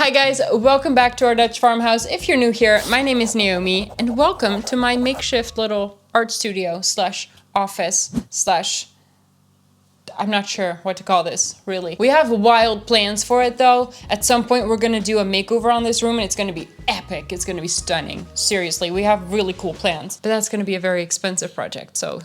Hi guys, welcome back to our Dutch farmhouse. If you're new here, my name is Naomi and welcome to my makeshift little art studio slash office slash I'm not sure what to call this, really. We have wild plans for it though. At some point we're gonna do a makeover on this room and it's gonna be epic. It's gonna be stunning. Seriously, we have really cool plans. But that's gonna be a very expensive project, so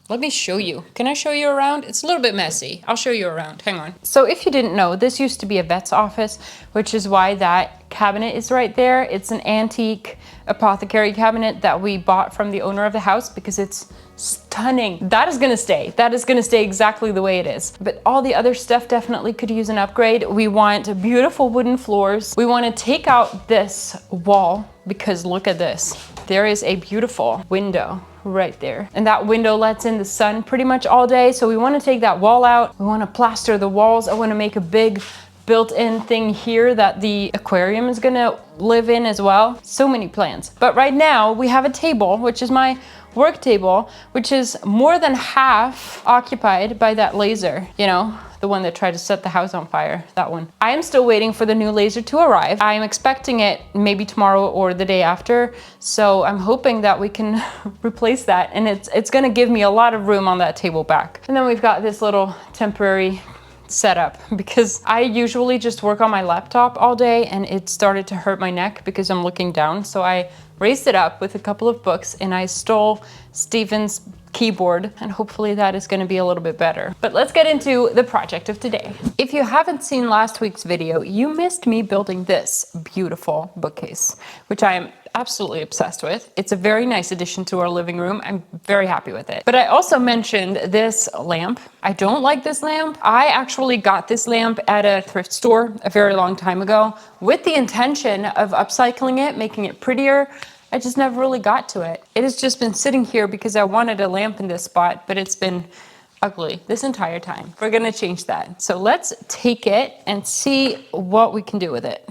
let me show you. Can I show you around? It's a little bit messy. I'll show you around. Hang on. So if you didn't know, this used to be a vet's office, which is why that cabinet is right there. It's an antique apothecary cabinet that we bought from the owner of the house because it's stunning. That is gonna stay. That is gonna stay exactly the way it is. But all the other stuff definitely could use an upgrade. We want beautiful wooden floors. We want to take out this wall because look at this. There is a beautiful window right there. And that window lets in the sun pretty much all day. So we want to take that wall out. We want to plaster the walls. I want to make a big built-in thing here that the aquarium is gonna live in as well. So many plans. But right now we have a table, which is my work table, which is more than half occupied by that laser, you know, the one that tried to set the house on fire, that one. I am still waiting for the new laser to arrive. I am expecting it maybe tomorrow or the day after. So I'm hoping that we can replace that and it's gonna give me a lot of room on that table back. And then we've got this little temporary setup because I usually just work on my laptop all day and it started to hurt my neck because I'm looking down. So I raised it up with a couple of books and I stole Steven's keyboard and hopefully that is going to be a little bit better. But let's get into the project of today. If you haven't seen last week's video, you missed me building this beautiful bookcase, which I am absolutely obsessed with. It's a very nice addition to our living room. I'm very happy with it. But I also mentioned this lamp. I don't like this lamp. I actually got this lamp at a thrift store a very long time ago with the intention of upcycling it, making it prettier. I just never really got to it. It has just been sitting here because I wanted a lamp in this spot, but it's been ugly this entire time. We're gonna change that. So let's take it and see what we can do with it.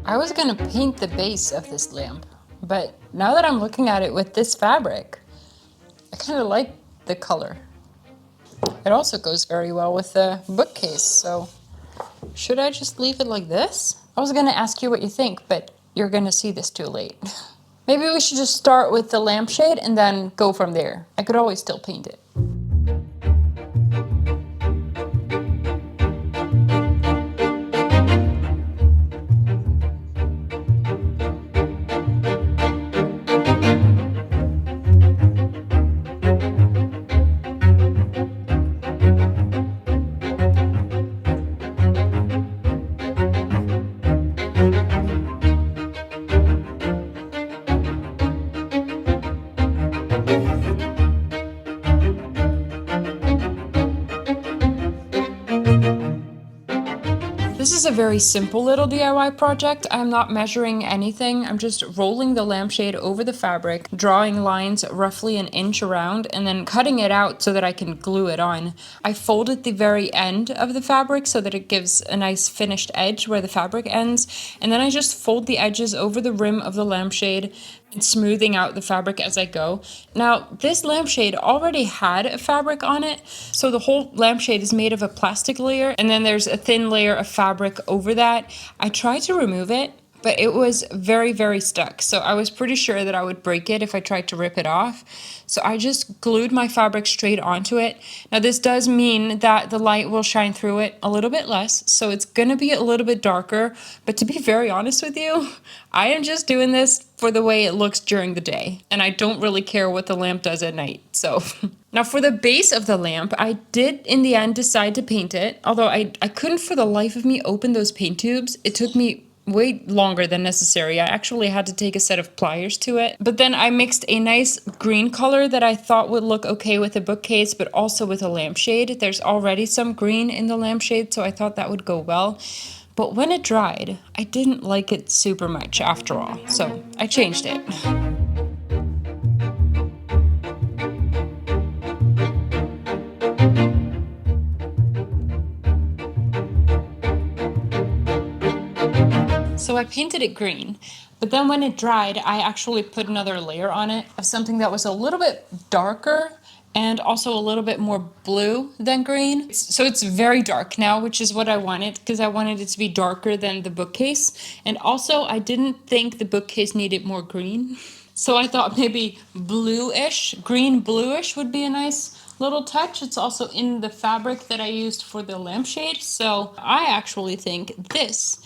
I was gonna paint the base of this lamp, but now that I'm looking at it with this fabric, I kind of like the color. It also goes very well with the bookcase, so should I just leave it like this? I was gonna ask you what you think, but you're gonna see this too late. Maybe we should just start with the lampshade and then go from there. I could always still paint it. This is a very simple little DIY project. I'm not measuring anything. I'm just rolling the lampshade over the fabric, drawing lines roughly an inch around, and then cutting it out so that I can glue it on. I folded the very end of the fabric so that it gives a nice finished edge where the fabric ends, and then I just fold the edges over the rim of the lampshade and smoothing out the fabric as I go. Now, this lampshade already had a fabric on it, so the whole lampshade is made of a plastic layer, and then there's a thin layer of fabric over that. I tried to remove it, but it was very, very stuck. So I was pretty sure that I would break it if I tried to rip it off. So I just glued my fabric straight onto it. Now this does mean that the light will shine through it a little bit less. So it's gonna be a little bit darker, but to be very honest with you, I am just doing this for the way it looks during the day. And I don't really care what the lamp does at night, so. Now for the base of the lamp, I did in the end decide to paint it, although I couldn't for the life of me open those paint tubes. It took me way longer than necessary. I actually had to take a set of pliers to it. But then I mixed a nice green color that I thought would look okay with a bookcase, but also with a lampshade. There's already some green in the lampshade, so I thought that would go well. But when it dried, I didn't like it super much after all, so I changed it. I painted it green, but then when it dried, I actually put another layer on it of something that was a little bit darker and also a little bit more blue than green. So it's very dark now, which is what I wanted, because I wanted it to be darker than the bookcase. And also I didn't think the bookcase needed more green. So I thought maybe bluish, green bluish would be a nice little touch. It's also in the fabric that I used for the lampshade. So I actually think this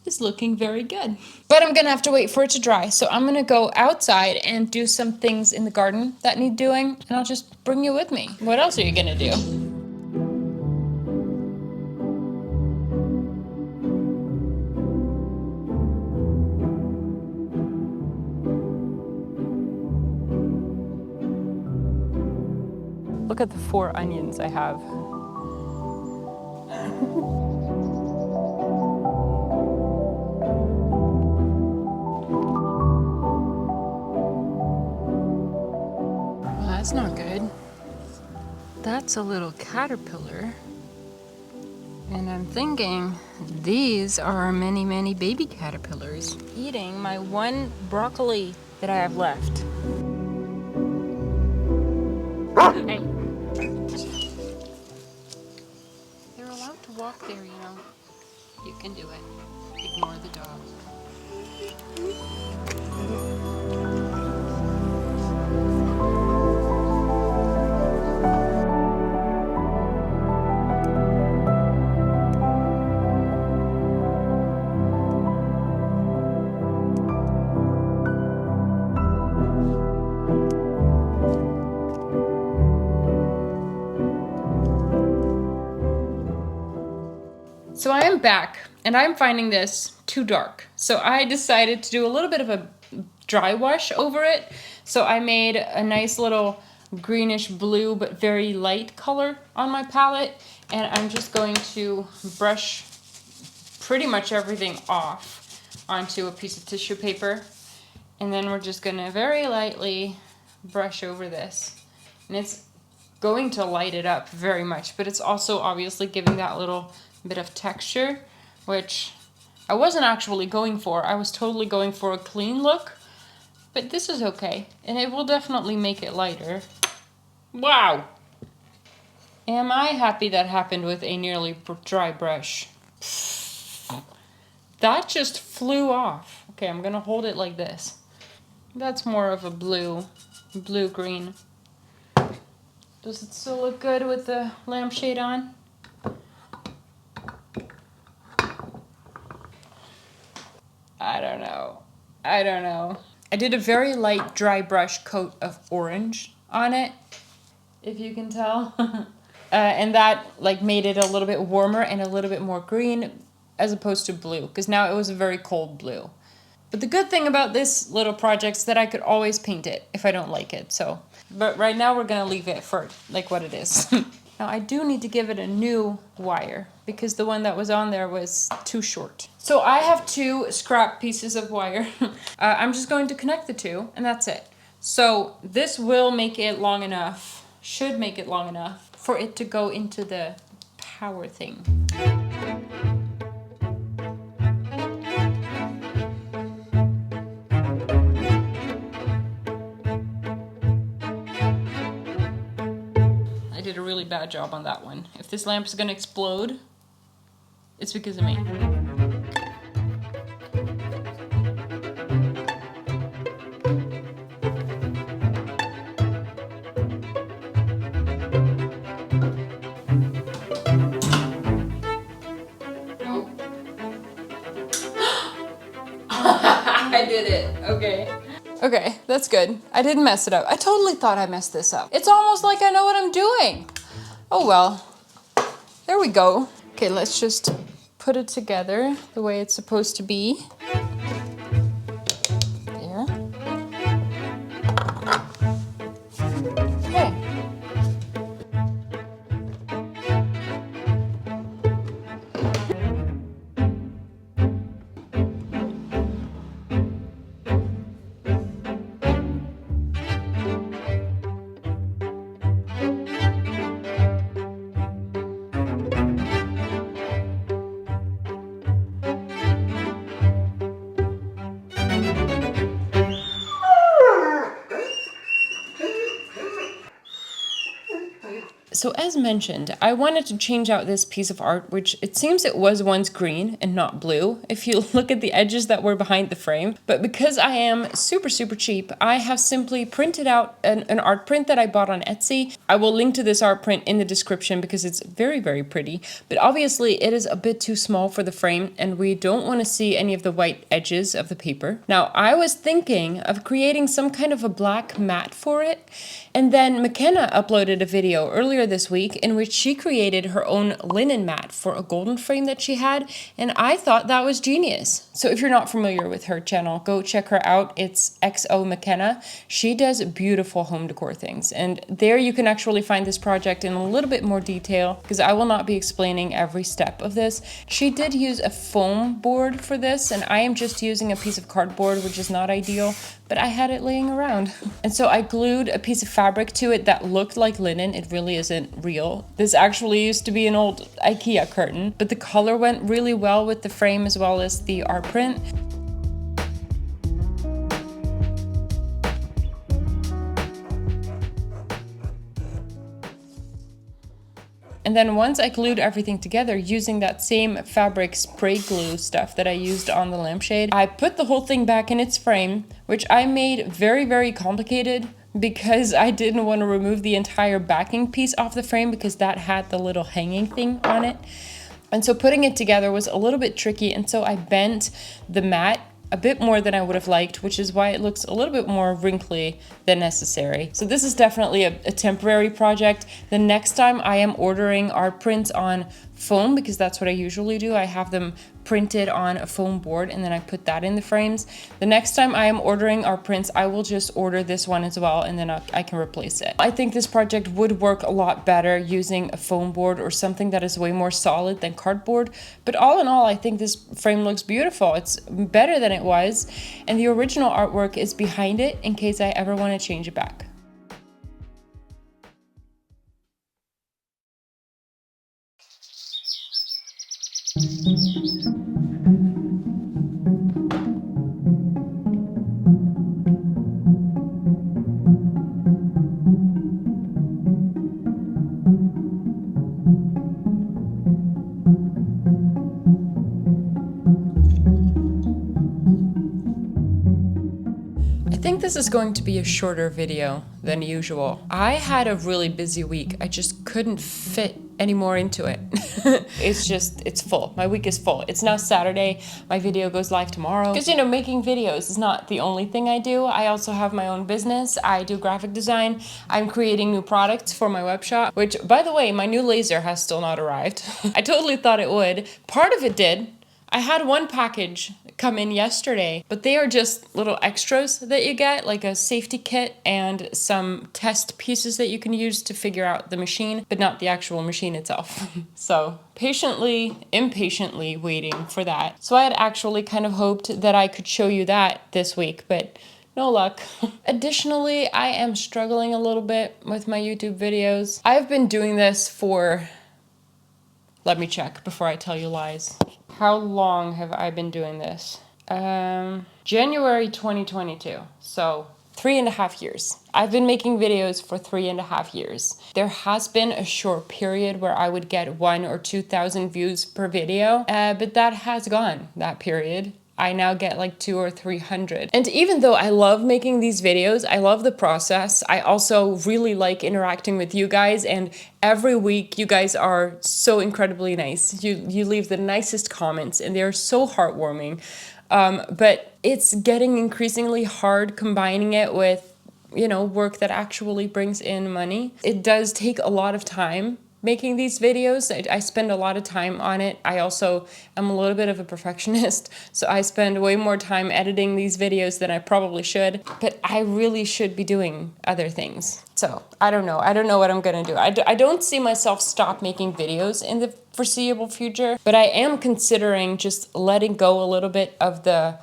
is looking very good. But I'm gonna have to wait for it to dry. So I'm gonna go outside and do some things in the garden that need doing, and I'll just bring you with me. What else are you gonna do? Look at the 4 onions I have. Well, that's not good. That's a little caterpillar. And I'm thinking these are many, many baby caterpillars eating my one broccoli that I have left. Hey. They're allowed to walk there, you know. You can do it. Ignore the dog. So I am back, and I'm finding this too dark. So I decided to do a little bit of a dry wash over it. So I made a nice little greenish blue, but very light color on my palette. And I'm just going to brush pretty much everything off onto a piece of tissue paper. And then we're just gonna very lightly brush over this. And it's going to light it up very much, but it's also obviously giving that little bit of texture, which I wasn't actually going for. I was totally going for a clean look, but this is okay, and it will definitely make it lighter. Wow! Am I happy that happened with a nearly dry brush? That just flew off. Okay, I'm gonna hold it like this. That's more of a blue-green. Does it still look good with the lampshade on? I don't know. I did a very light dry brush coat of orange on it, if you can tell. And that like made it a little bit warmer and a little bit more green as opposed to blue, because now it was a very cold blue. But the good thing about this little project is that I could always paint it if I don't like it. So, but right now we're gonna leave it for like what it is. Now I do need to give it a new wire because the one that was on there was too short. So I have 2 scrap pieces of wire. I'm just going to connect the 2 and that's it. So this will make it long enough, should make it long enough for it to go into the power thing. I did a really bad job on that one. If this lamp is gonna explode, it's because of me. I did it, okay. Okay, that's good. I didn't mess it up. I totally thought I messed this up. It's almost like I know what I'm doing. Oh well, there we go. Okay, let's just put it together the way it's supposed to be. There. Okay. So as mentioned, I wanted to change out this piece of art, which it seems it was once green and not blue, if you look at the edges that were behind the frame. But because I am super cheap, I have simply printed out an art print that I bought on Etsy. I will link to this art print in the description because it's very pretty. But obviously it is a bit too small for the frame, and we don't want to see any of the white edges of the paper. Now, I was thinking of creating some kind of a black mat for it, and then McKenna uploaded a video earlier this week in which she created her own linen mat for a golden frame that she had, and I thought that was genius. So if you're not familiar with her channel, go check her out. It's XO McKenna. She does beautiful home decor things, and there you can actually find this project in a little bit more detail because I will not be explaining every step of this. She did use a foam board for this, and I am just using a piece of cardboard, which is not ideal, but I had it laying around. And so I glued a piece of fabric to it that looked like linen. It really isn't real. This actually used to be an old IKEA curtain, but the color went really well with the frame as well as the art print. And then once I glued everything together using that same fabric spray glue stuff that I used on the lampshade, I put the whole thing back in its frame, which I made very complicated because I didn't want to remove the entire backing piece off the frame because that had the little hanging thing on it. And so putting it together was a little bit tricky, and so I bent the mat a bit more than I would have liked, which is why it looks a little bit more wrinkly than necessary. So this is definitely a temporary project. The next time I am ordering art prints on foam, because that's what I usually do. I have them printed on a foam board and then I put that in the frames. The next time I am ordering art prints, I will just order this one as well, and then I can replace it. I think this project would work a lot better using a foam board or something that is way more solid than cardboard. But all in all, I think this frame looks beautiful. It's better than it was, and the original artwork is behind it in case I ever want to change it back. I think this is going to be a shorter video than usual. I had a really busy week. I just couldn't fit any more into it. It's full. My week is full. It's now Saturday. My video goes live tomorrow. Because, making videos is not the only thing I do. I also have my own business. I do graphic design. I'm creating new products for my web shop, which, by the way, my new laser has still not arrived. I totally thought it would. Part of it did. I had one package come in yesterday, but they are just little extras that you get, like a safety kit and some test pieces that you can use to figure out the machine, but not the actual machine itself. So impatiently waiting for that. So I had actually kind of hoped that I could show you that this week, but no luck. Additionally, I am struggling a little bit with my YouTube videos. I've been doing this for, let me check before I tell you lies. How long have I been doing this? January 2022. So 3.5 years. I've been making videos for 3.5 years. There has been a short period where I would get 1,000 or 2,000 views per video, but that has gone, that period. I now get like 200 or 300. And even though I love making these videos, I love the process, I also really like interacting with you guys, and every week you guys are so incredibly nice. You leave the nicest comments and they're so heartwarming. But it's getting increasingly hard combining it with, work that actually brings in money. It does take a lot of time making these videos. I spend a lot of time on it. I also am a little bit of a perfectionist, so I spend way more time editing these videos than I probably should, but I really should be doing other things. So I don't know what I'm gonna do. I don't see myself stop making videos in the foreseeable future, but I am considering just letting go a little bit of the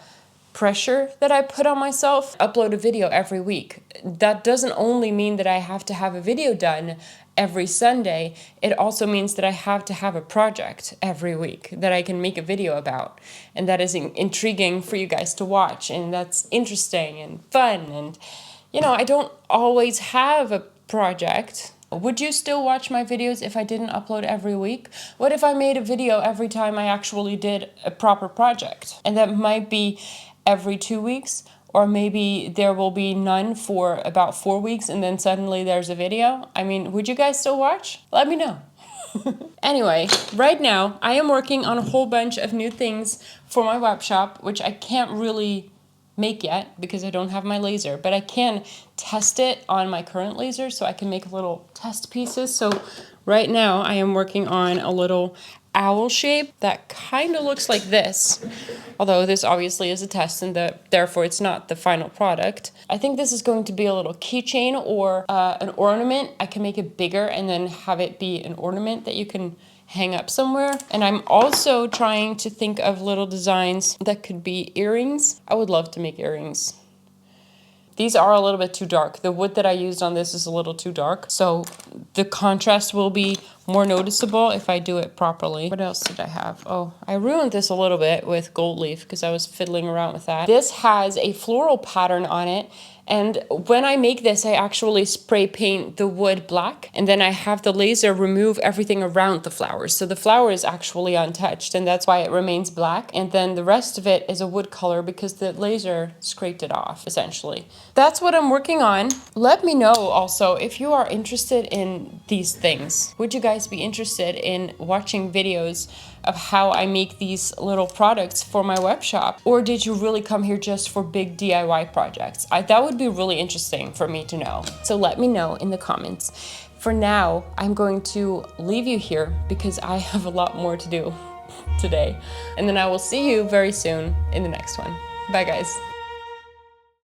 pressure that I put on myself. Upload a video every week. That doesn't only mean that I have to have a video done every Sunday, it also means that I have to have a project every week that I can make a video about, and that is intriguing for you guys to watch, and that's interesting and fun. And I don't always have a project Would you still watch my videos if I didn't upload every week? What if I made a video every time I actually did a proper project? And that might be every 2 weeks, or maybe there will be none for about 4 weeks and then suddenly there's a video. I mean, would you guys still watch? Let me know. Anyway, right now I am working on a whole bunch of new things for my web shop, which I can't really make yet because I don't have my laser, but I can test it on my current laser so I can make little test pieces. So right now I am working on a little owl shape that kind of looks like this, although this obviously is a test and therefore it's not the final product. I think this is going to be a little keychain or an ornament. I can make it bigger and then have it be an ornament that you can hang up somewhere. And I'm also trying to think of little designs that could be earrings. I would love to make earrings. These are a little bit too dark. The wood that I used on this is a little too dark, so the contrast will be more noticeable if I do it properly. What else did I have? Oh, I ruined this a little bit with gold leaf because I was fiddling around with that. This has a floral pattern on it, and when I make this, I actually spray paint the wood black, and then I have the laser remove everything around the flowers. So the flower is actually untouched, and that's why it remains black. And then the rest of it is a wood color because the laser scraped it off, essentially. That's what I'm working on. Let me know also if you are interested in these things. Would you guys be interested in watching videos of how I make these little products for my web shop? Or did you really come here just for big DIY projects? That would be really interesting for me to know. So let me know in the comments. For now, I'm going to leave you here because I have a lot more to do today. And then I will see you very soon in the next one. Bye guys.